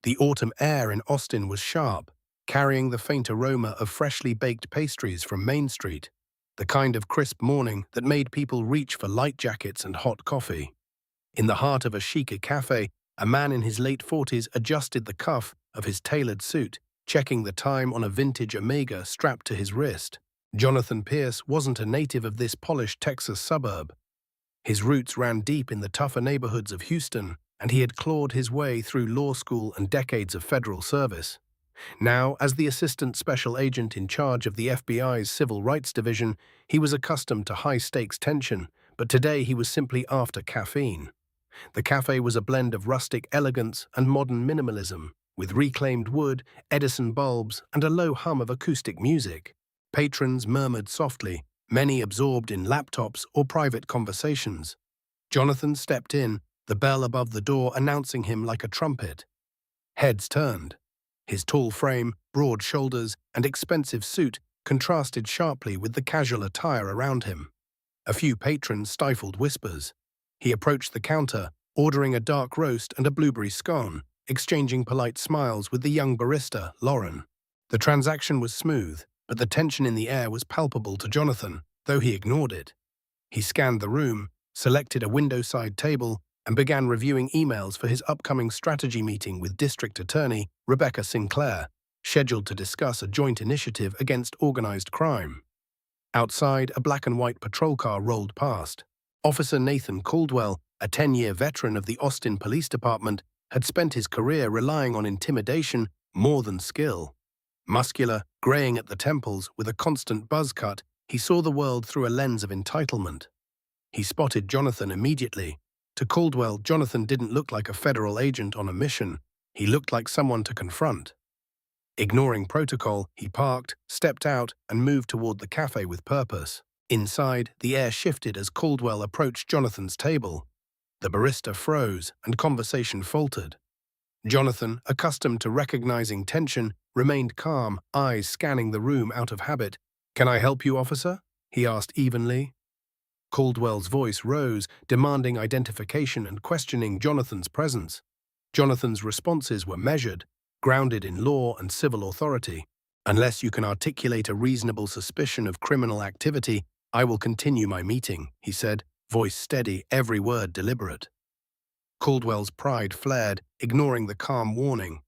The autumn air in Austin was sharp, carrying the faint aroma of freshly baked pastries from Main Street, the kind of crisp morning that made people reach for light jackets and hot coffee. In the heart of a chic cafe, a man in his late 40s adjusted the cuff of his tailored suit, checking the time on a vintage Omega strapped to his wrist. Jonathan Pierce wasn't a native of this polished Texas suburb. His roots ran deep in the tougher neighborhoods of Houston, and he had clawed his way through law school and decades of federal service. Now, as the assistant special agent in charge of the FBI's Civil Rights Division, he was accustomed to high-stakes tension, but today he was simply after caffeine. The cafe was a blend of rustic elegance and modern minimalism, with reclaimed wood, Edison bulbs, and a low hum of acoustic music. Patrons murmured softly, many absorbed in laptops or private conversations. Jonathan stepped in, the bell above the door announcing him like a trumpet. Heads turned. His tall frame, broad shoulders, and expensive suit contrasted sharply with the casual attire around him. A few patrons stifled whispers. He approached the counter, ordering a dark roast and a blueberry scone, exchanging polite smiles with the young barista, Lauren. The transaction was smooth, but the tension in the air was palpable to Jonathan, though he ignored it. He scanned the room, selected a window-side table, and began reviewing emails for his upcoming strategy meeting with District Attorney Rebecca Sinclair, scheduled to discuss a joint initiative against organized crime. Outside, a black-and-white patrol car rolled past. Officer Nathan Caldwell, a 10-year veteran of the Austin Police Department, had spent his career relying on intimidation more than skill. Muscular, graying at the temples with a constant buzz cut, he saw the world through a lens of entitlement. He spotted Jonathan immediately. To Caldwell, Jonathan didn't look like a federal agent on a mission. He looked like someone to confront. Ignoring protocol, he parked, stepped out, and moved toward the cafe with purpose. Inside, the air shifted as Caldwell approached Jonathan's table. The barista froze, and conversation faltered. Jonathan, accustomed to recognizing tension, remained calm, eyes scanning the room out of habit. "Can I help you, officer?" he asked evenly. Caldwell's voice rose, demanding identification and questioning Jonathan's presence. Jonathan's responses were measured, grounded in law and civil authority. "Unless you can articulate a reasonable suspicion of criminal activity, I will continue my meeting," he said, voice steady, every word deliberate. Caldwell's pride flared, ignoring the calm warning.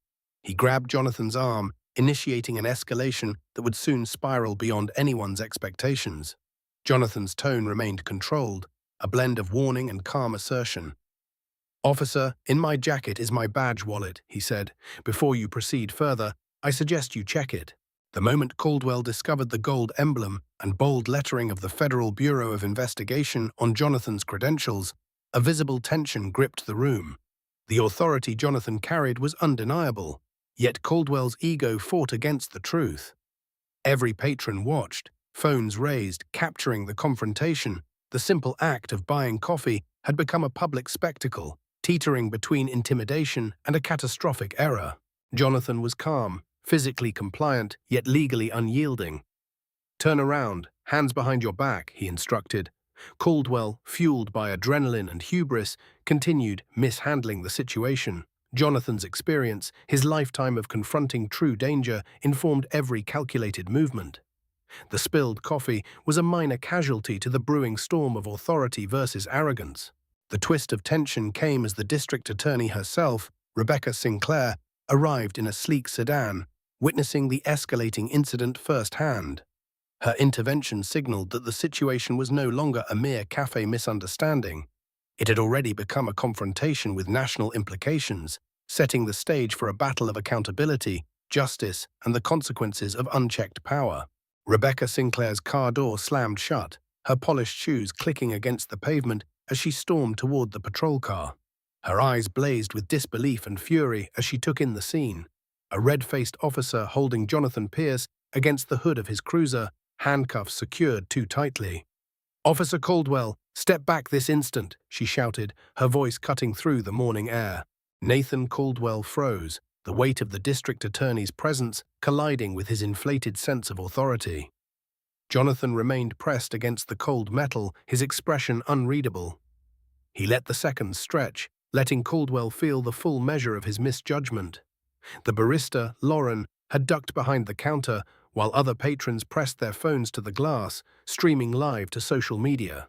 He grabbed Jonathan's arm, initiating an escalation that would soon spiral beyond anyone's expectations. Jonathan's tone remained controlled, a blend of warning and calm assertion. "Officer, in my jacket is my badge wallet," he said. "Before you proceed further, I suggest you check it." The moment Caldwell discovered the gold emblem and bold lettering of the Federal Bureau of Investigation on Jonathan's credentials, a visible tension gripped the room. The authority Jonathan carried was undeniable, yet Caldwell's ego fought against the truth. Every patron watched, phones raised, capturing the confrontation. The simple act of buying coffee had become a public spectacle, teetering between intimidation and a catastrophic error. Jonathan was calm, physically compliant, yet legally unyielding. "Turn around, hands behind your back," he instructed. Caldwell, fueled by adrenaline and hubris, continued mishandling the situation. Jonathan's experience, his lifetime of confronting true danger, informed every calculated movement. The spilled coffee was a minor casualty to the brewing storm of authority versus arrogance. The twist of tension came as the district attorney herself, Rebecca Sinclair, arrived in a sleek sedan, witnessing the escalating incident firsthand. Her intervention signaled that the situation was no longer a mere cafe misunderstanding. It had already become a confrontation with national implications, setting the stage for a battle of accountability, justice, and the consequences of unchecked power. Rebecca Sinclair's car door slammed shut, her polished shoes clicking against the pavement as she stormed toward the patrol car. Her eyes blazed with disbelief and fury as she took in the scene. A red-faced officer holding Jonathan Pierce against the hood of his cruiser, handcuffs secured too tightly. "Officer Caldwell, step back this instant," she shouted, her voice cutting through the morning air. Nathan Caldwell froze, the weight of the district attorney's presence colliding with his inflated sense of authority. Jonathan remained pressed against the cold metal, his expression unreadable. He let the seconds stretch, letting Caldwell feel the full measure of his misjudgment. The barista, Lauren, had ducked behind the counter while other patrons pressed their phones to the glass, streaming live to social media.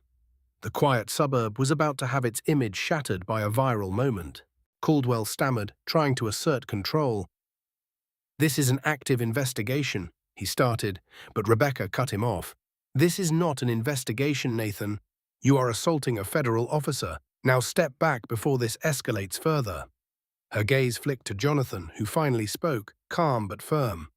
The quiet suburb was about to have its image shattered by a viral moment. Caldwell stammered, trying to assert control. "This is an active investigation," he started, but Rebecca cut him off. "This is not an investigation, Nathan. You are assaulting a federal officer. Now step back before this escalates further." Her gaze flicked to Jonathan, who finally spoke, calm but firm.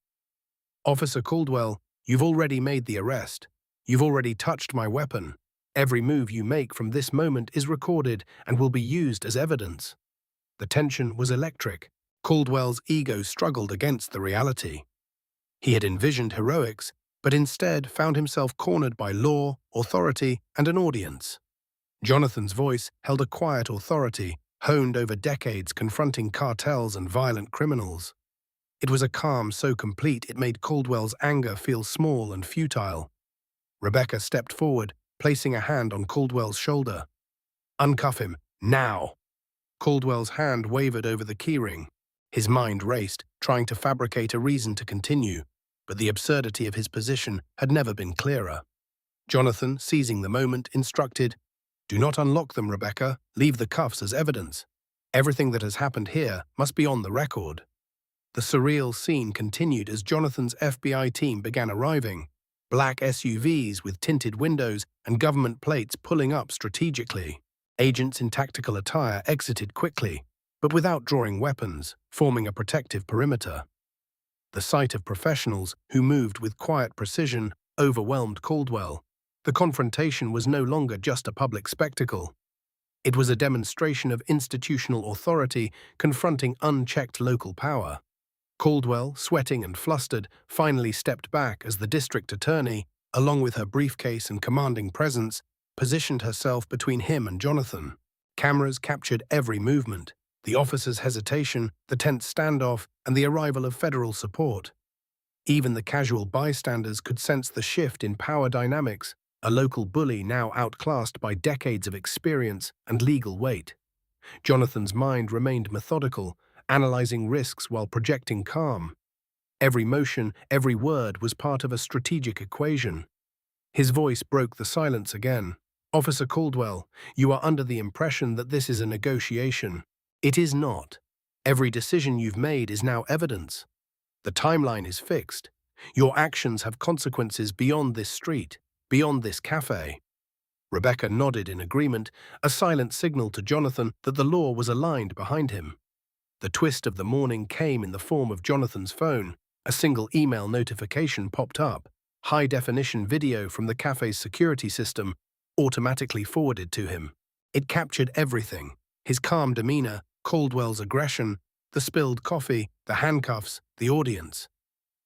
"Officer Caldwell, you've already made the arrest. You've already touched my weapon. Every move you make from this moment is recorded and will be used as evidence." The tension was electric. Caldwell's ego struggled against the reality. He had envisioned heroics, but instead found himself cornered by law, authority, and an audience. Jonathan's voice held a quiet authority, honed over decades confronting cartels and violent criminals. It was a calm so complete it made Caldwell's anger feel small and futile. Rebecca stepped forward, placing a hand on Caldwell's shoulder. "Uncuff him, now!" Caldwell's hand wavered over the keyring. His mind raced, trying to fabricate a reason to continue, but the absurdity of his position had never been clearer. Jonathan, seizing the moment, instructed, "Do not unlock them, Rebecca. Leave the cuffs as evidence. Everything that has happened here must be on the record." The surreal scene continued as Jonathan's FBI team began arriving, black SUVs with tinted windows and government plates pulling up strategically. Agents in tactical attire exited quickly, but without drawing weapons, forming a protective perimeter. The sight of professionals who moved with quiet precision overwhelmed Caldwell. The confrontation was no longer just a public spectacle. It was a demonstration of institutional authority confronting unchecked local power. Caldwell, sweating and flustered, finally stepped back as the district attorney, along with her briefcase and commanding presence, positioned herself between him and Jonathan. Cameras captured every movement, the officer's hesitation, the tense standoff, and the arrival of federal support. Even the casual bystanders could sense the shift in power dynamics, a local bully now outclassed by decades of experience and legal weight. Jonathan's mind remained methodical, analyzing risks while projecting calm. Every motion, every word was part of a strategic equation. His voice broke the silence again. "Officer Caldwell, you are under the impression that this is a negotiation. It is not. Every decision you've made is now evidence. The timeline is fixed. Your actions have consequences beyond this street, beyond this cafe." Rebecca nodded in agreement, a silent signal to Jonathan that the law was aligned behind him. The twist of the morning came in the form of Jonathan's phone. A single email notification popped up. High-definition video from the cafe's security system, automatically forwarded to him. It captured everything: his calm demeanor, Caldwell's aggression, the spilled coffee, the handcuffs, the audience.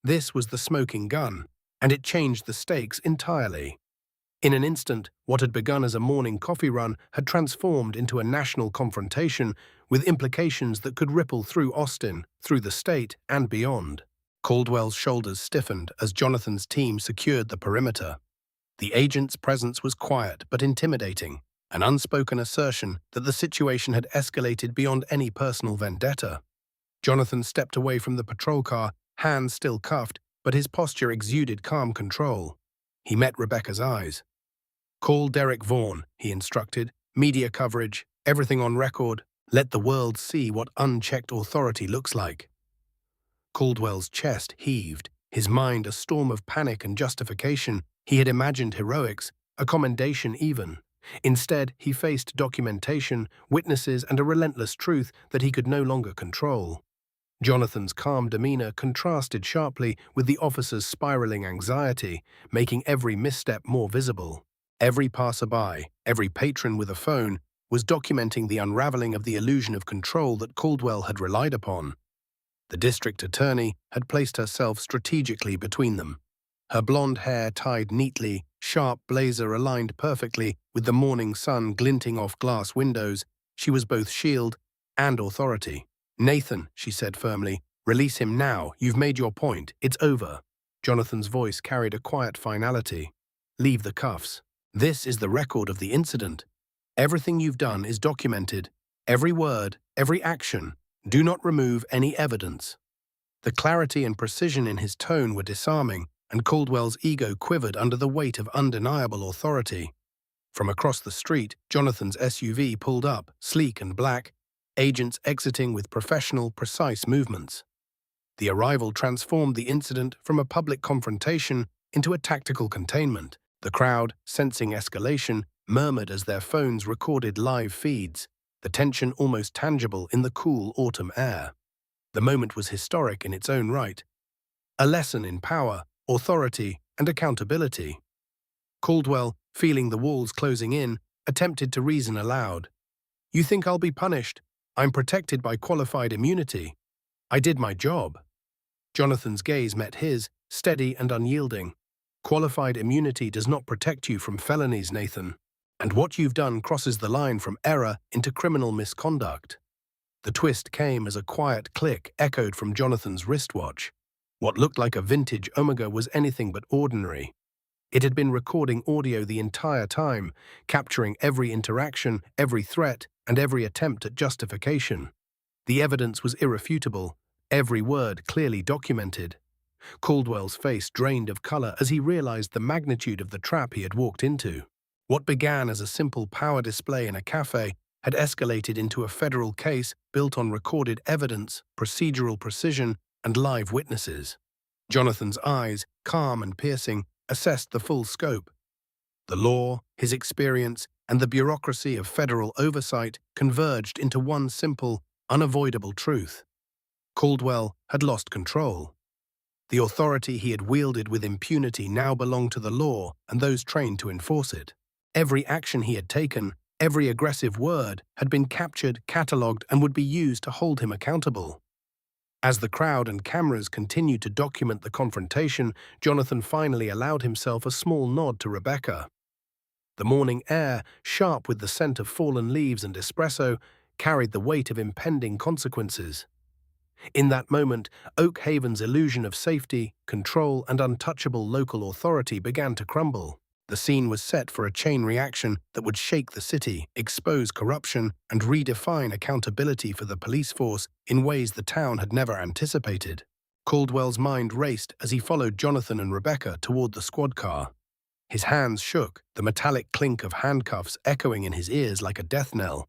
This was the smoking gun, and it changed the stakes entirely. In an instant, what had begun as a morning coffee run had transformed into a national confrontation with implications that could ripple through Austin, through the state, and beyond. Caldwell's shoulders stiffened as Jonathan's team secured the perimeter. The agent's presence was quiet but intimidating, an unspoken assertion that the situation had escalated beyond any personal vendetta. Jonathan stepped away from the patrol car, hands still cuffed, but his posture exuded calm control. He met Rebecca's eyes. "Call Derek Vaughan," he instructed. "Media coverage, everything on record. Let the world see what unchecked authority looks like." Caldwell's chest heaved, his mind a storm of panic and justification. He had imagined heroics, a commendation even. Instead, he faced documentation, witnesses, and a relentless truth that he could no longer control. Jonathan's calm demeanor contrasted sharply with the officer's spiraling anxiety, making every misstep more visible. Every passerby, every patron with a phone, was documenting the unraveling of the illusion of control that Caldwell had relied upon. The district attorney had placed herself strategically between them. Her blonde hair tied neatly, sharp blazer aligned perfectly with the morning sun glinting off glass windows, she was both shield and authority. "Nathan," she said firmly, "release him now. You've made your point. It's over." Jonathan's voice carried a quiet finality. "Leave the cuffs. This is the record of the incident. Everything you've done is documented. Every word, every action. Do not remove any evidence." The clarity and precision in his tone were disarming, and Caldwell's ego quivered under the weight of undeniable authority. From across the street, Jonathan's SUV pulled up, sleek and black, agents exiting with professional, precise movements. The arrival transformed the incident from a public confrontation into a tactical containment. The crowd, sensing escalation, murmured as their phones recorded live feeds, the tension almost tangible in the cool autumn air. The moment was historic in its own right, a lesson in power, authority, and accountability. Caldwell, feeling the walls closing in, attempted to reason aloud. "You think I'll be punished? I'm protected by qualified immunity. I did my job." Jonathan's gaze met his, steady and unyielding. "Qualified immunity does not protect you from felonies, Nathan. And what you've done crosses the line from error into criminal misconduct." The twist came as a quiet click echoed from Jonathan's wristwatch. What looked like a vintage Omega was anything but ordinary. It had been recording audio the entire time, capturing every interaction, every threat, and every attempt at justification. The evidence was irrefutable, every word clearly documented. Caldwell's face drained of color as he realized the magnitude of the trap he had walked into. What began as a simple power display in a cafe had escalated into a federal case built on recorded evidence, procedural precision, and live witnesses. Jonathan's eyes, calm and piercing, assessed the full scope. The law, his experience, and the bureaucracy of federal oversight converged into one simple, unavoidable truth. Caldwell had lost control. The authority he had wielded with impunity now belonged to the law and those trained to enforce it. Every action he had taken, every aggressive word, had been captured, catalogued, and would be used to hold him accountable. As the crowd and cameras continued to document the confrontation, Jonathan finally allowed himself a small nod to Rebecca. The morning air, sharp with the scent of fallen leaves and espresso, carried the weight of impending consequences. In that moment, Oak Haven's illusion of safety, control, and untouchable local authority began to crumble. The scene was set for a chain reaction that would shake the city, expose corruption, and redefine accountability for the police force in ways the town had never anticipated. Caldwell's mind raced as he followed Jonathan and Rebecca toward the squad car. His hands shook, the metallic clink of handcuffs echoing in his ears like a death knell.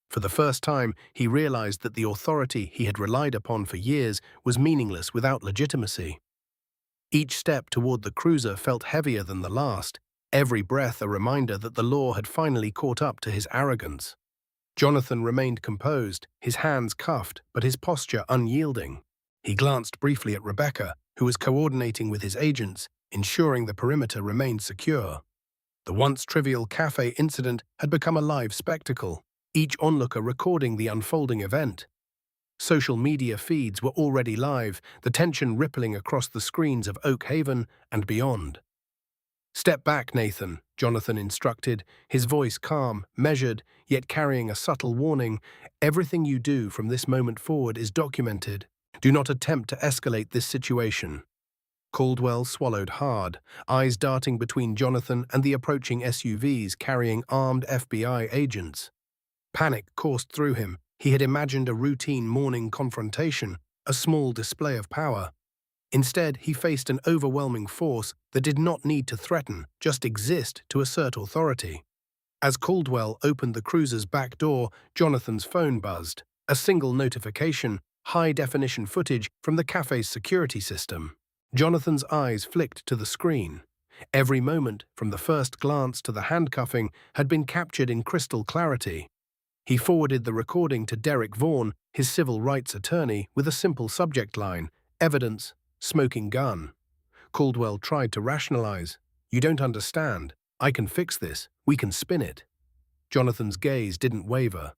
For the first time, he realized that the authority he had relied upon for years was meaningless without legitimacy. Each step toward the cruiser felt heavier than the last, every breath a reminder that the law had finally caught up to his arrogance. Jonathan remained composed, his hands cuffed, but his posture unyielding. He glanced briefly at Rebecca, who was coordinating with his agents, ensuring the perimeter remained secure. The once trivial cafe incident had become a live spectacle, each onlooker recording the unfolding event. Social media feeds were already live, the tension rippling across the screens of Oak Haven and beyond. "Step back, Nathan," Jonathan instructed, his voice calm, measured, yet carrying a subtle warning. "Everything you do from this moment forward is documented. Do not attempt to escalate this situation." Caldwell swallowed hard, eyes darting between Jonathan and the approaching SUVs carrying armed FBI agents. Panic coursed through him. He had imagined a routine morning confrontation, a small display of power. Instead, he faced an overwhelming force that did not need to threaten, just exist to assert authority. As Caldwell opened the cruiser's back door, Jonathan's phone buzzed. A single notification, high-definition footage from the cafe's security system. Jonathan's eyes flicked to the screen. Every moment, from the first glance to the handcuffing, had been captured in crystal clarity. He forwarded the recording to Derek Vaughan, his civil rights attorney, with a simple subject line: "Evidence, smoking gun." Caldwell tried to rationalize. "You don't understand. I can fix this. We can spin it." Jonathan's gaze didn't waver.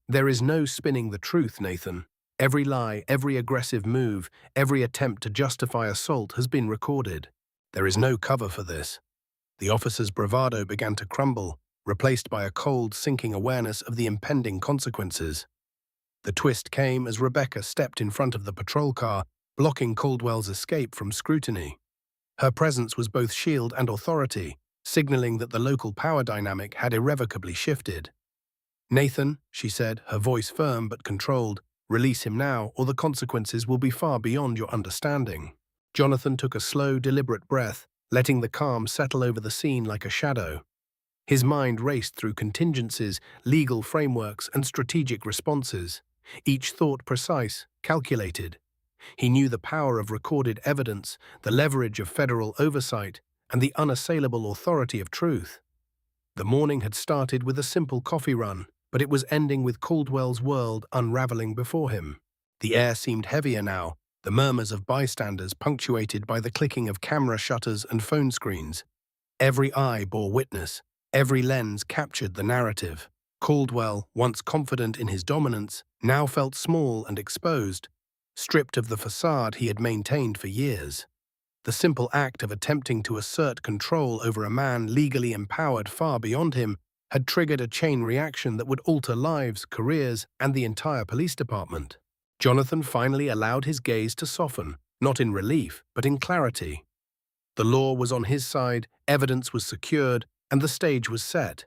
"There is no spinning the truth, Nathan. Every lie, every aggressive move, every attempt to justify assault has been recorded. There is no cover for this." The officer's bravado began to crumble, replaced by a cold, sinking awareness of the impending consequences. The twist came as Rebecca stepped in front of the patrol car, blocking Caldwell's escape from scrutiny. Her presence was both shield and authority, signaling that the local power dynamic had irrevocably shifted. "Nathan," she said, her voice firm but controlled, Release him now, or the consequences will be far beyond your understanding. Jonathan took a slow, deliberate breath, letting the calm settle over the scene like a shadow. His mind raced through contingencies, legal frameworks, and strategic responses, each thought precise, calculated. He knew the power of recorded evidence, the leverage of federal oversight, and the unassailable authority of truth. The morning had started with a simple coffee run, but it was ending with Caldwell's world unraveling before him. The air seemed heavier now, the murmurs of bystanders punctuated by the clicking of camera shutters and phone screens. Every eye bore witness, every lens captured the narrative. Caldwell, once confident in his dominance, now felt small and exposed, stripped of the facade he had maintained for years. The simple act of attempting to assert control over a man legally empowered far beyond him had triggered a chain reaction that would alter lives, careers, and the entire police department. Jonathan finally allowed his gaze to soften, not in relief, but in clarity. The law was on his side, evidence was secured, and the stage was set.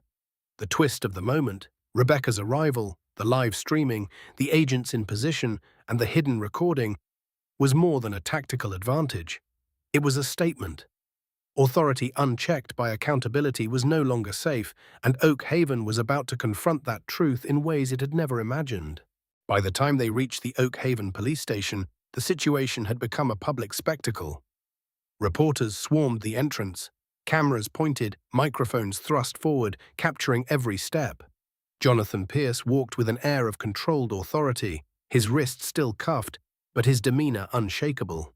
The twist of the moment, Rebecca's arrival, the live streaming, the agents in position, and the hidden recording, was more than a tactical advantage. It was a statement. Authority unchecked by accountability was no longer safe, and Oak Haven was about to confront that truth in ways it had never imagined. By the time they reached the Oak Haven police station, the situation had become a public spectacle. Reporters swarmed the entrance, cameras pointed, microphones thrust forward, capturing every step. Jonathan Pierce walked with an air of controlled authority, his wrists still cuffed, but his demeanor unshakable.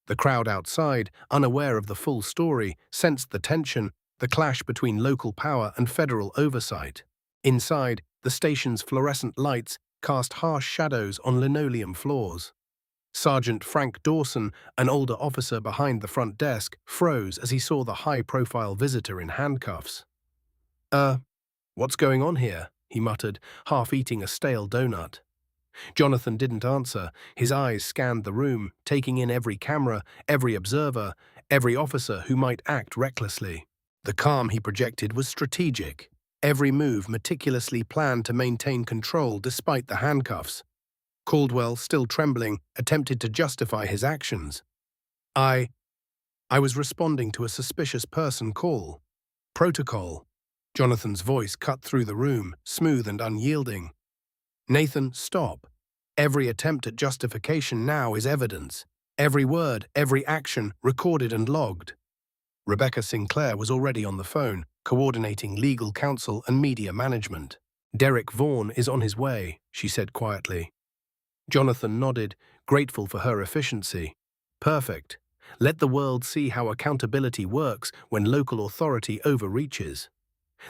The crowd outside, unaware of the full story, sensed the tension, the clash between local power and federal oversight. Inside, the station's fluorescent lights cast harsh shadows on linoleum floors. Sergeant Frank Dawson, an older officer behind the front desk, froze as he saw the high-profile visitor in handcuffs. What's going on here?" he muttered, half eating a stale donut. Jonathan didn't answer. His eyes scanned the room, taking in every camera, every observer, every officer who might act recklessly. The calm he projected was strategic. Every move meticulously planned to maintain control despite the handcuffs. Caldwell, still trembling, attempted to justify his actions. I was responding to a suspicious person call. Protocol. Jonathan's voice cut through the room, smooth and unyielding. "Nathan, stop. Every attempt at justification now is evidence. Every word, every action, recorded and logged." Rebecca Sinclair was already on the phone, coordinating legal counsel and media management. "Derek Vaughan is on his way," she said quietly. Jonathan nodded, grateful for her efficiency. "Perfect. Let the world see how accountability works when local authority overreaches."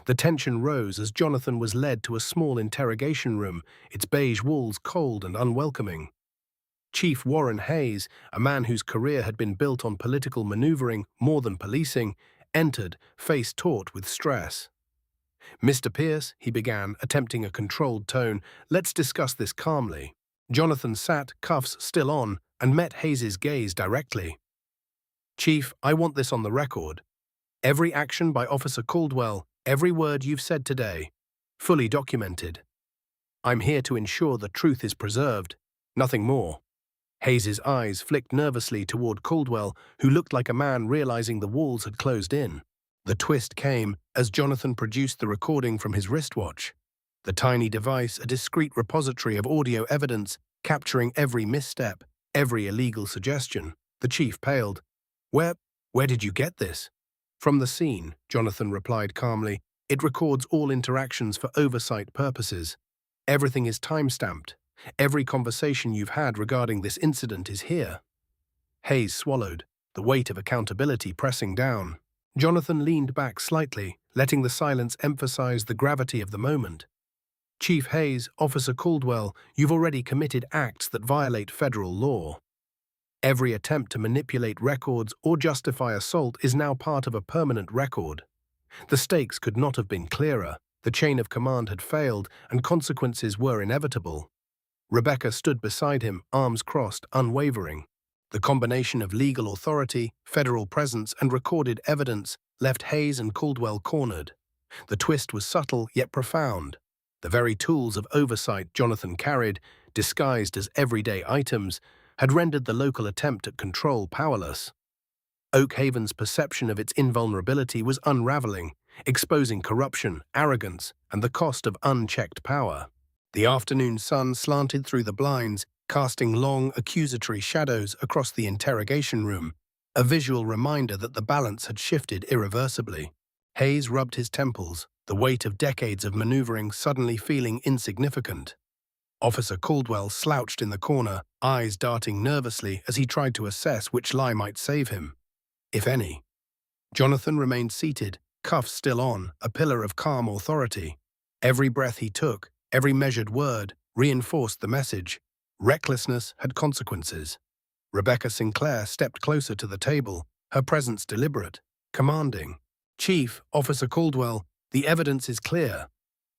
The tension rose as Jonathan was led to a small interrogation room, its beige walls cold and unwelcoming. Chief Warren Hayes, a man whose career had been built on political maneuvering more than policing, entered, face taut with stress. "Mr. Pierce," he began, attempting a controlled tone, "let's discuss this calmly." Jonathan sat, cuffs still on, and met Hayes's gaze directly. "Chief, I want this on the record. Every action by Officer Caldwell, every word you've said today, fully documented. I'm here to ensure the truth is preserved, nothing more." Hayes's eyes flicked nervously toward Caldwell, who looked like a man realizing the walls had closed in. The twist came as Jonathan produced the recording from his wristwatch. The tiny device, a discreet repository of audio evidence, capturing every misstep, every illegal suggestion. The chief paled. Where did you get this?" "From the scene," Jonathan replied calmly. "It records all interactions for oversight purposes. Everything is time-stamped. Every conversation you've had regarding this incident is here." Hayes swallowed, the weight of accountability pressing down. Jonathan leaned back slightly, letting the silence emphasize the gravity of the moment. "Chief Hayes, Officer Caldwell, you've already committed acts that violate federal law. Every attempt to manipulate records or justify assault is now part of a permanent record. The stakes could not have been clearer. The chain of command had failed, and consequences were inevitable." Rebecca stood beside him, arms crossed, unwavering. The combination of legal authority, federal presence, and recorded evidence left Hayes and Caldwell cornered. The twist was subtle yet profound. The very tools of oversight Jonathan carried, disguised as everyday items, had rendered the local attempt at control powerless. Oak Haven's perception of its invulnerability was unraveling, exposing corruption, arrogance, and the cost of unchecked power. The afternoon sun slanted through the blinds, casting long, accusatory shadows across the interrogation room, a visual reminder that the balance had shifted irreversibly. Hayes rubbed his temples, the weight of decades of maneuvering suddenly feeling insignificant. Officer Caldwell slouched in the corner, eyes darting nervously as he tried to assess which lie might save him, if any. Jonathan remained seated, cuffs still on, a pillar of calm authority. Every breath he took, every measured word, reinforced the message. Recklessness had consequences. Rebecca Sinclair stepped closer to the table, her presence deliberate, commanding. "Chief, Officer Caldwell, the evidence is clear.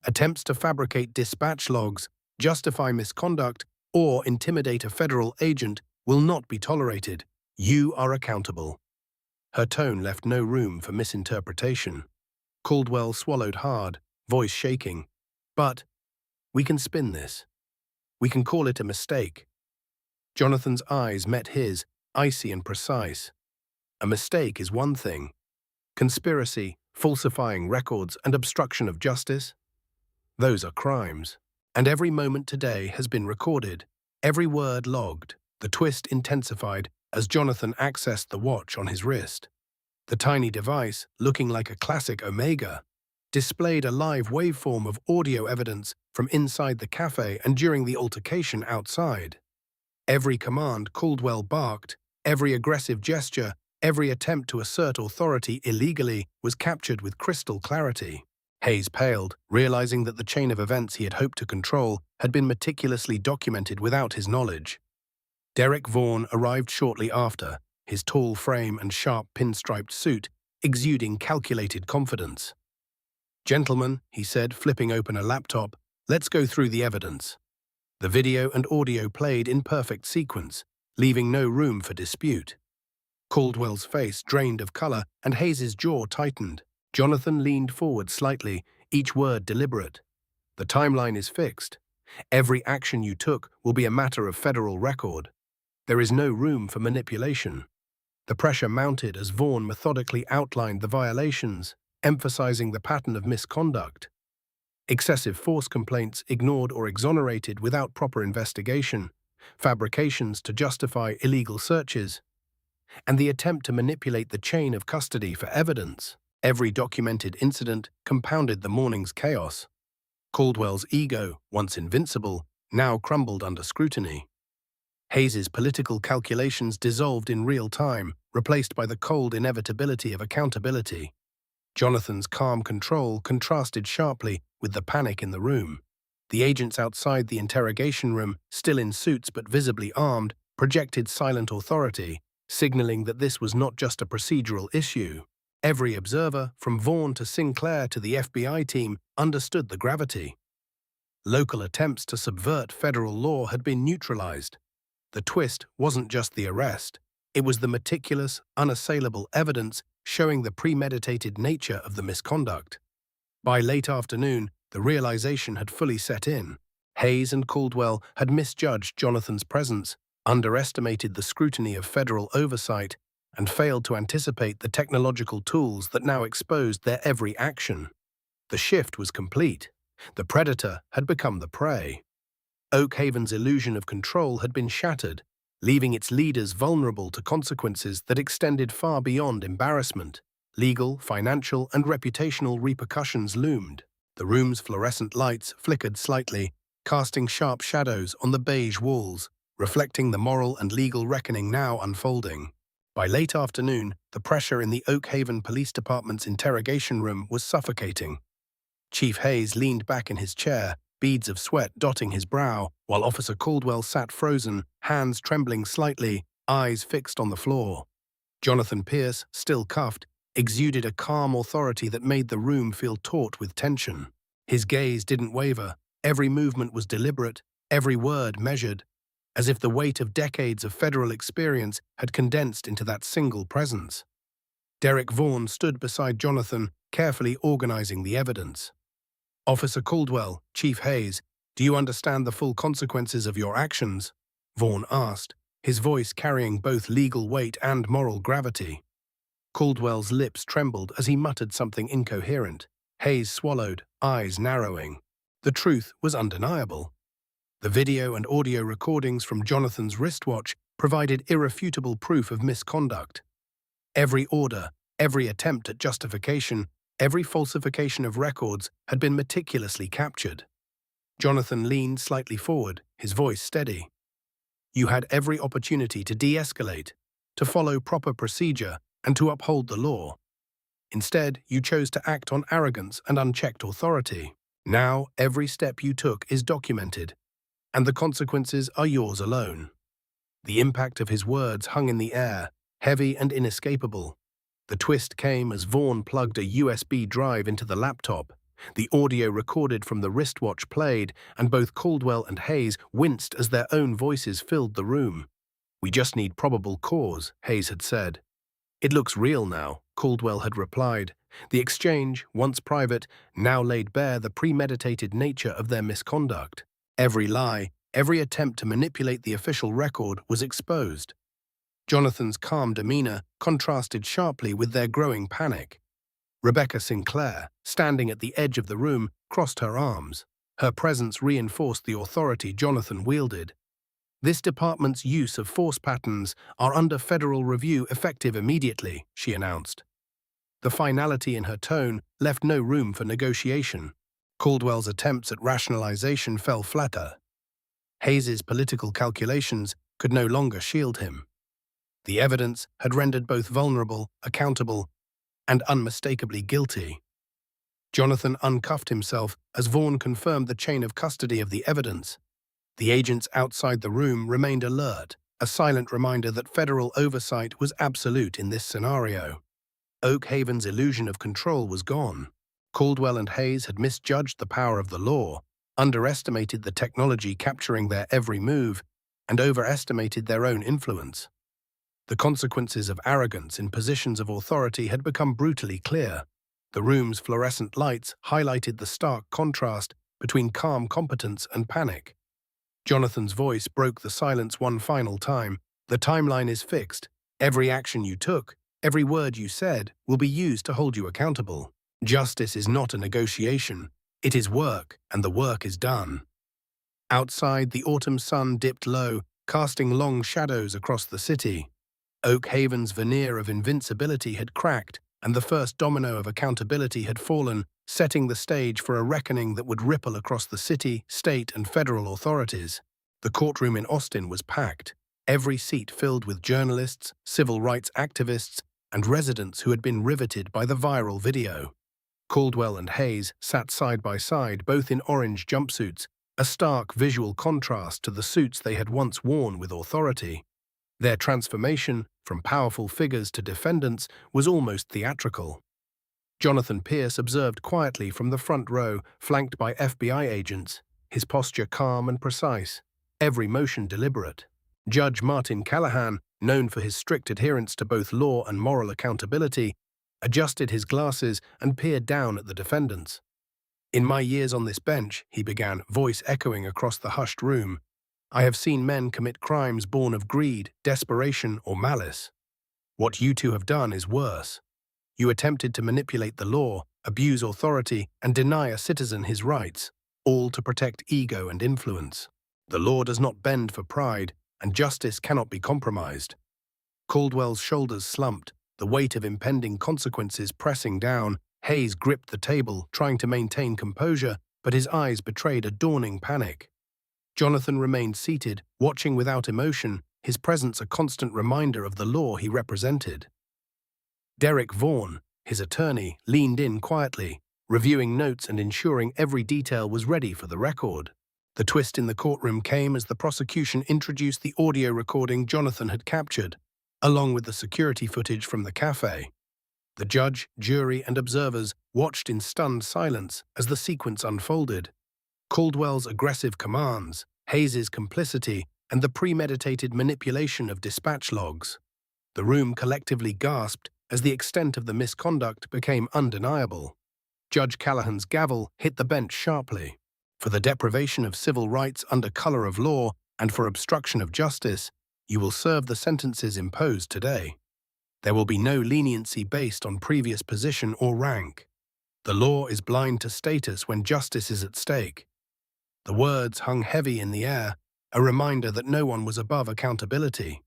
Attempts to fabricate dispatch logs, justify misconduct, or intimidate a federal agent will not be tolerated. You are accountable." Her tone left no room for misinterpretation. Caldwell swallowed hard, voice shaking. "But we can spin this. We can call it a mistake." Jonathan's eyes met his, icy and precise. A mistake is one thing. Conspiracy, falsifying records, and obstruction of justice? Those are crimes. And every moment today has been recorded, every word logged. The twist intensified as Jonathan accessed the watch on his wrist. The tiny device, looking like a classic Omega, displayed a live waveform of audio evidence from inside the cafe and during the altercation outside. Every command Caldwell barked, every aggressive gesture, every attempt to assert authority illegally was captured with crystal clarity. Hayes paled, realizing that the chain of events he had hoped to control had been meticulously documented without his knowledge. Derek Vaughan arrived shortly after, his tall frame and sharp pinstriped suit exuding calculated confidence. "Gentlemen," he said, flipping open a laptop, "let's go through the evidence." The video and audio played in perfect sequence, leaving no room for dispute. Caldwell's face drained of color and Hayes's jaw tightened. Jonathan leaned forward slightly, each word deliberate. "The timeline is fixed. Every action you took will be a matter of federal record. There is no room for manipulation." The pressure mounted as Vaughan methodically outlined the violations, emphasizing the pattern of misconduct. Excessive force complaints ignored or exonerated without proper investigation, fabrications to justify illegal searches, and the attempt to manipulate the chain of custody for evidence. Every documented incident compounded the morning's chaos. Caldwell's ego, once invincible, now crumbled under scrutiny. Hayes's political calculations dissolved in real time, replaced by the cold inevitability of accountability. Jonathan's calm control contrasted sharply with the panic in the room. The agents outside the interrogation room, still in suits but visibly armed, projected silent authority, signaling that this was not just a procedural issue. Every observer, from Vaughan to Sinclair to the FBI team, understood the gravity. Local attempts to subvert federal law had been neutralized. The twist wasn't just the arrest. It was the meticulous, unassailable evidence showing the premeditated nature of the misconduct. By late afternoon, the realization had fully set in. Hayes and Caldwell had misjudged Jonathan's presence, underestimated the scrutiny of federal oversight, and failed to anticipate the technological tools that now exposed their every action. The shift was complete. The predator had become the prey. Oak Haven's illusion of control had been shattered, leaving its leaders vulnerable to consequences that extended far beyond embarrassment. Legal, financial, and reputational repercussions loomed. The room's fluorescent lights flickered slightly, casting sharp shadows on the beige walls, reflecting the moral and legal reckoning now unfolding. By late afternoon, the pressure in the Oak Haven Police Department's interrogation room was suffocating. Chief Hayes leaned back in his chair, beads of sweat dotting his brow, while Officer Caldwell sat frozen, hands trembling slightly, eyes fixed on the floor. Jonathan Pierce, still cuffed, exuded a calm authority that made the room feel taut with tension. His gaze didn't waver, every movement was deliberate, every word measured, as if the weight of decades of federal experience had condensed into that single presence. Derek Vaughan stood beside Jonathan, carefully organizing the evidence. "Officer Caldwell, Chief Hayes, Do you understand the full consequences of your actions? Vaughan asked, his voice carrying both legal weight and moral gravity. Caldwell's lips trembled as he muttered something incoherent. Hayes swallowed, eyes narrowing. The truth was undeniable. The video and audio recordings from Jonathan's wristwatch provided irrefutable proof of misconduct. Every order, every attempt at justification, every falsification of records had been meticulously captured. Jonathan leaned slightly forward, his voice steady. You had every opportunity to de-escalate, to follow proper procedure, and to uphold the law. Instead, you chose to act on arrogance and unchecked authority. Now, every step you took is documented, and the consequences are yours alone. The impact of his words hung in the air, heavy and inescapable. The twist came as Vaughan plugged a USB drive into the laptop. The audio recorded from the wristwatch played, and both Caldwell and Hayes winced as their own voices filled the room. We just need probable cause, Hayes had said. It looks real now, Caldwell had replied. The exchange, once private, now laid bare the premeditated nature of their misconduct. Every lie, every attempt to manipulate the official record was exposed. Jonathan's calm demeanor contrasted sharply with their growing panic. Rebecca Sinclair, standing at the edge of the room, crossed her arms. Her presence reinforced the authority Jonathan wielded. This department's use of force patterns are under federal review effective immediately, she announced. The finality in her tone left no room for negotiation. Caldwell's attempts at rationalization fell flatter. Hayes's political calculations could no longer shield him. The evidence had rendered both vulnerable, accountable, and unmistakably guilty. Jonathan uncuffed himself as Vaughan confirmed the chain of custody of the evidence. The agents outside the room remained alert, a silent reminder that federal oversight was absolute in this scenario. Oak Haven's illusion of control was gone. Caldwell and Hayes had misjudged the power of the law, underestimated the technology capturing their every move, and overestimated their own influence. The consequences of arrogance in positions of authority had become brutally clear. The room's fluorescent lights highlighted the stark contrast between calm competence and panic. Jonathan's voice broke the silence one final time. The timeline is fixed. Every action you took, every word you said, will be used to hold you accountable. Justice is not a negotiation. It is work, and the work is done. Outside, the autumn sun dipped low, casting long shadows across the city. Oak Haven's veneer of invincibility had cracked, and the first domino of accountability had fallen, setting the stage for a reckoning that would ripple across the city, state, and federal authorities. The courtroom in Austin was packed, every seat filled with journalists, civil rights activists, and residents who had been riveted by the viral video. Caldwell and Hayes sat side by side, both in orange jumpsuits, a stark visual contrast to the suits they had once worn with authority. Their transformation, from powerful figures to defendants, was almost theatrical. Jonathan Pierce observed quietly from the front row, flanked by FBI agents, his posture calm and precise, every motion deliberate. Judge Martin Callahan, known for his strict adherence to both law and moral accountability, adjusted his glasses and peered down at the defendants. In my years on this bench, he began, voice echoing across the hushed room, I have seen men commit crimes born of greed, desperation, or malice. What you two have done is worse. You attempted to manipulate the law, abuse authority, and deny a citizen his rights, all to protect ego and influence. The law does not bend for pride, and justice cannot be compromised. Caldwell's shoulders slumped, the weight of impending consequences pressing down. Hayes gripped the table, trying to maintain composure, but his eyes betrayed a dawning panic. Jonathan remained seated, watching without emotion, his presence a constant reminder of the law he represented. Derek Vaughan, his attorney, leaned in quietly, reviewing notes and ensuring every detail was ready for the record. The twist in the courtroom came as the prosecution introduced the audio recording Jonathan had captured, along with the security footage from the café. The judge, jury, and observers watched in stunned silence as the sequence unfolded. Caldwell's aggressive commands, Hayes's complicity, and the premeditated manipulation of dispatch logs. The room collectively gasped as the extent of the misconduct became undeniable. Judge Callahan's gavel hit the bench sharply. For the deprivation of civil rights under color of law and for obstruction of justice, you will serve the sentences imposed today. There will be no leniency based on previous position or rank. The law is blind to status when justice is at stake. The words hung heavy in the air, a reminder that no one was above accountability.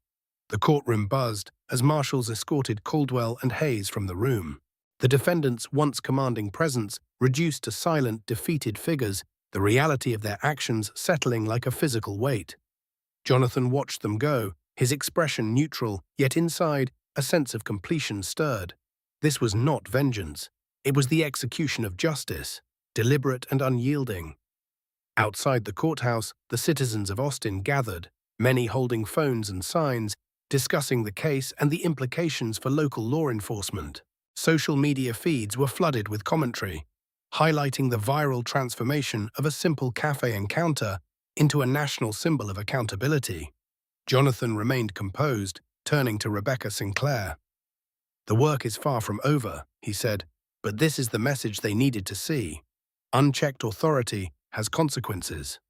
The courtroom buzzed as marshals escorted Caldwell and Hayes from the room. The defendants' once commanding presence reduced to silent, defeated figures, the reality of their actions settling like a physical weight. Jonathan watched them go, his expression neutral, yet inside, a sense of completion stirred. This was not vengeance. It was the execution of justice, deliberate and unyielding. Outside the courthouse, the citizens of Austin gathered, many holding phones and signs, discussing the case and the implications for local law enforcement. Social media feeds were flooded with commentary, highlighting the viral transformation of a simple cafe encounter into a national symbol of accountability. Jonathan remained composed, turning to Rebecca Sinclair. "The work is far from over," he said, "but this is the message they needed to see. Unchecked authority has consequences."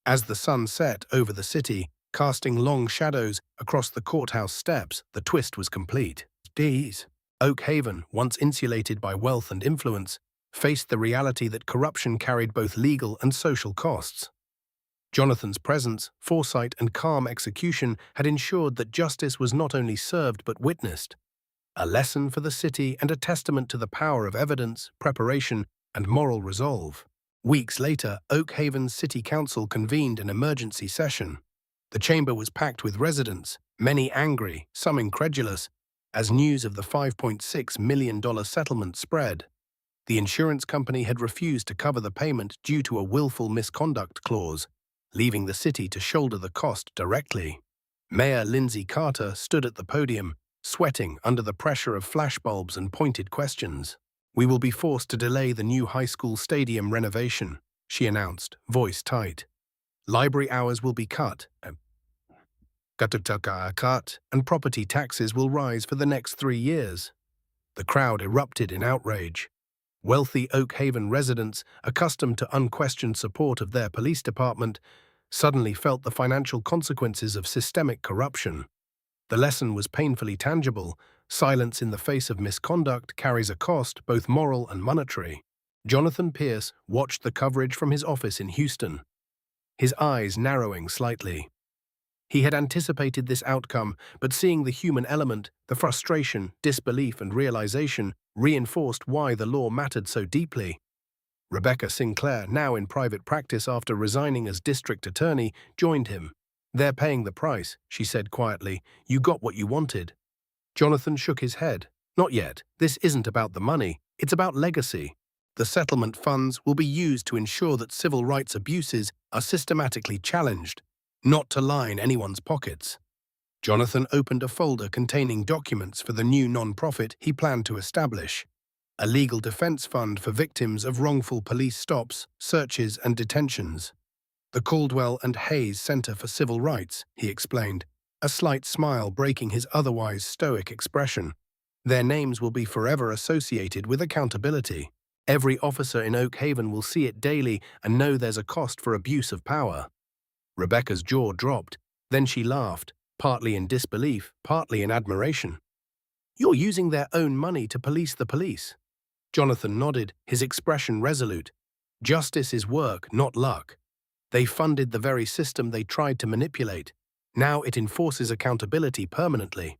As the sun set over the city, casting long shadows across the courthouse steps, the twist was complete. Oak Haven, once insulated by wealth and influence, faced the reality that corruption carried both legal and social costs. Jonathan's presence, foresight, and calm execution had ensured that justice was not only served but witnessed, a lesson for the city and a testament to the power of evidence, preparation, and moral resolve. Weeks later, Oak Haven's City Council convened an emergency session. The chamber was packed with residents, many angry, some incredulous, as news of the $5.6 million settlement spread. The insurance company had refused to cover the payment due to a willful misconduct clause, leaving the city to shoulder the cost directly. Mayor Lindsay Carter stood at the podium, sweating under the pressure of flashbulbs and pointed questions. "We will be forced to delay the new high school stadium renovation," she announced, voice tight. "Library hours will be cut, and property taxes will rise for the next 3 years." The crowd erupted in outrage. Wealthy Oak Haven residents, accustomed to unquestioned support of their police department, suddenly felt the financial consequences of systemic corruption. The lesson was painfully tangible. Silence in the face of misconduct carries a cost, both moral and monetary. Jonathan Pierce watched the coverage from his office in Houston, his eyes narrowing slightly. He had anticipated this outcome, but seeing the human element, the frustration, disbelief, and realization reinforced why the law mattered so deeply. Rebecca Sinclair, now in private practice after resigning as district attorney, joined him. "They're paying the price," she said quietly. "You got what you wanted." Jonathan shook his head. "Not yet. This isn't about the money. It's about legacy. The settlement funds will be used to ensure that civil rights abuses are systematically challenged, not to line anyone's pockets." Jonathan opened a folder containing documents for the new non-profit he planned to establish, a legal defense fund for victims of wrongful police stops, searches, and detentions. "The Caldwell and Hayes Center for Civil Rights," he explained, a slight smile breaking his otherwise stoic expression. "Their names will be forever associated with accountability. Every officer in Oak Haven will see it daily and know there's a cost for abuse of power." Rebecca's jaw dropped. Then she laughed, partly in disbelief, partly in admiration. "You're using their own money to police the police." Jonathan nodded, his expression resolute. "Justice is work, not luck. They funded the very system they tried to manipulate. Now it enforces accountability permanently."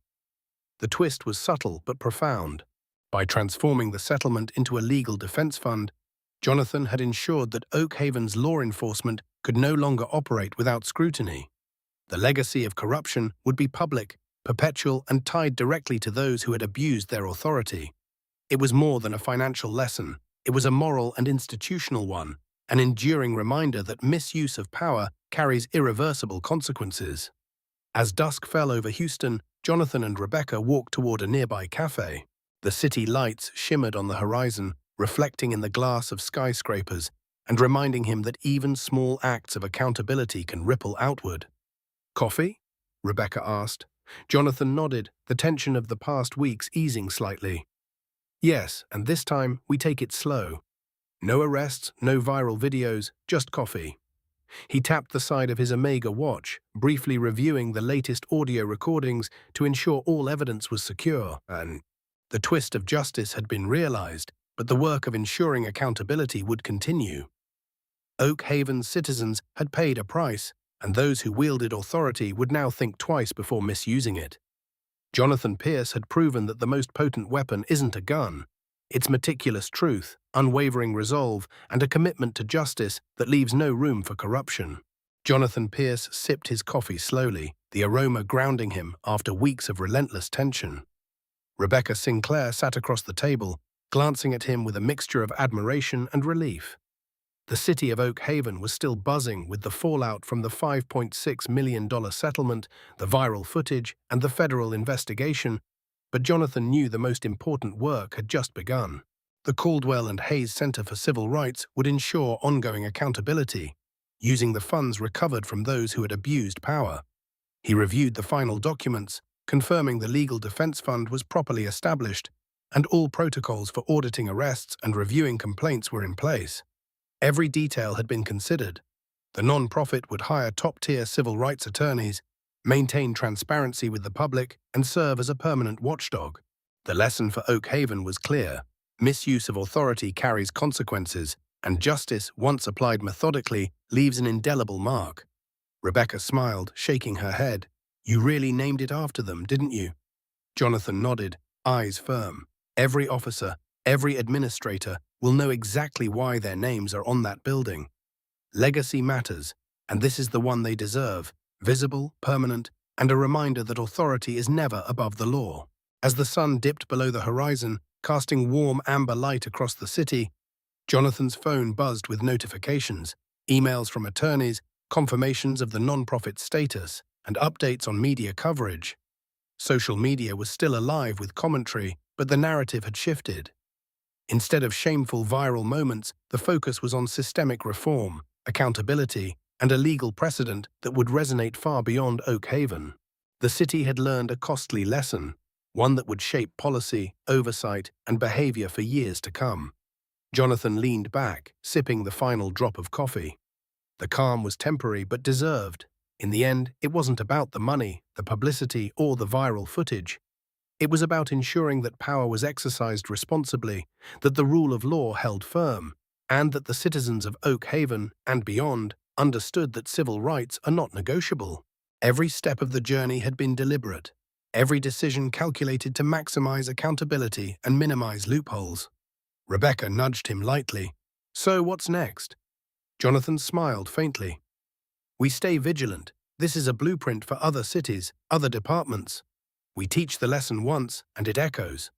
The twist was subtle but profound. By transforming the settlement into a legal defense fund, Jonathan had ensured that Oak Haven's law enforcement could no longer operate without scrutiny. The legacy of corruption would be public, perpetual, and tied directly to those who had abused their authority. It was more than a financial lesson. It was a moral and institutional one, an enduring reminder that misuse of power carries irreversible consequences. As dusk fell over Houston, Jonathan and Rebecca walked toward a nearby cafe. The city lights shimmered on the horizon, reflecting in the glass of skyscrapers and reminding him that even small acts of accountability can ripple outward. "Coffee?" Rebecca asked. Jonathan nodded, the tension of the past weeks easing slightly. "Yes, and this time we take it slow." No arrests, no viral videos, just coffee. He tapped the side of his Omega watch, briefly reviewing the latest audio recordings to ensure all evidence was secure. And the twist of justice had been realized, but the work of ensuring accountability would continue. Oak Haven's citizens had paid a price, and those who wielded authority would now think twice before misusing it. Jonathan Pierce had proven that the most potent weapon isn't a gun. It's meticulous truth, unwavering resolve, and a commitment to justice that leaves no room for corruption. Jonathan Pierce sipped his coffee slowly, the aroma grounding him after weeks of relentless tension. Rebecca Sinclair sat across the table, glancing at him with a mixture of admiration and relief. The city of Oak Haven was still buzzing with the fallout from the $5.6 million settlement, the viral footage, and the federal investigation, but Jonathan knew the most important work had just begun. The Caldwell and Hayes Center for Civil Rights would ensure ongoing accountability, using the funds recovered from those who had abused power. He reviewed the final documents, confirming the legal defense fund was properly established, and all protocols for auditing arrests and reviewing complaints were in place. Every detail had been considered. The non-profit would hire top-tier civil rights attorneys, maintain transparency with the public, and serve as a permanent watchdog. The lesson for Oak Haven was clear. Misuse of authority carries consequences, and justice, once applied methodically, leaves an indelible mark. Rebecca smiled, shaking her head. "You really named it after them, didn't you?" Jonathan nodded, eyes firm. "Every officer, every administrator will know exactly why their names are on that building. Legacy matters, and this is the one they deserve, visible, permanent, and a reminder that authority is never above the law." As the sun dipped below the horizon, casting warm amber light across the city, Jonathan's phone buzzed with notifications, emails from attorneys, confirmations of the non-profit status, and updates on media coverage. Social media was still alive with commentary, but the narrative had shifted. Instead of shameful viral moments, the focus was on systemic reform, accountability, and a legal precedent that would resonate far beyond Oak Haven. The city had learned a costly lesson, one that would shape policy, oversight, and behavior for years to come. Jonathan leaned back, sipping the final drop of coffee. The calm was temporary but deserved. In the end, it wasn't about the money, the publicity, or the viral footage. It was about ensuring that power was exercised responsibly, that the rule of law held firm, and that the citizens of Oak Haven and beyond understood that civil rights are not negotiable. Every step of the journey had been deliberate, every decision calculated to maximize accountability and minimize loopholes. Rebecca nudged him lightly. "So what's next?" Jonathan smiled faintly. "We stay vigilant. This is a blueprint for other cities, other departments. We teach the lesson once, and it echoes.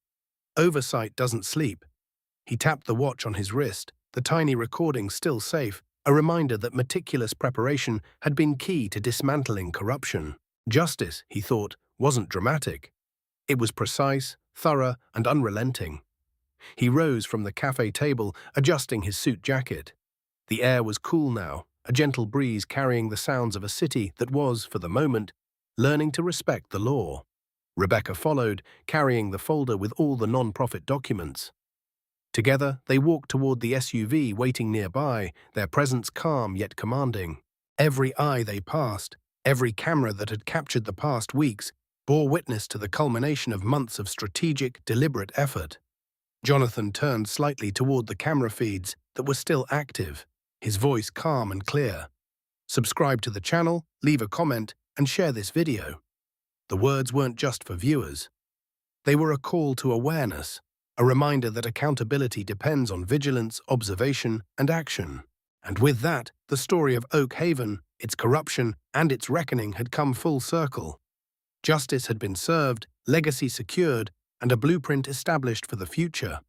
Oversight doesn't sleep." He tapped the watch on his wrist, the tiny recording still safe, a reminder that meticulous preparation had been key to dismantling corruption. Justice, he thought, wasn't dramatic. It was precise, thorough, and unrelenting. He rose from the cafe table, adjusting his suit jacket. The air was cool now, a gentle breeze carrying the sounds of a city that was, for the moment, learning to respect the law. Rebecca followed, carrying the folder with all the non-profit documents. Together, they walked toward the SUV waiting nearby, their presence calm yet commanding. Every eye they passed, every camera that had captured the past weeks, bore witness to the culmination of months of strategic, deliberate effort. Jonathan turned slightly toward the camera feeds that were still active, his voice calm and clear. "Subscribe to the channel, leave a comment, and share this video." The words weren't just for viewers. They were a call to awareness, a reminder that accountability depends on vigilance, observation, and action. And with that, the story of Oak Haven, its corruption, and its reckoning had come full circle. Justice had been served, legacy secured, and a blueprint established for the future.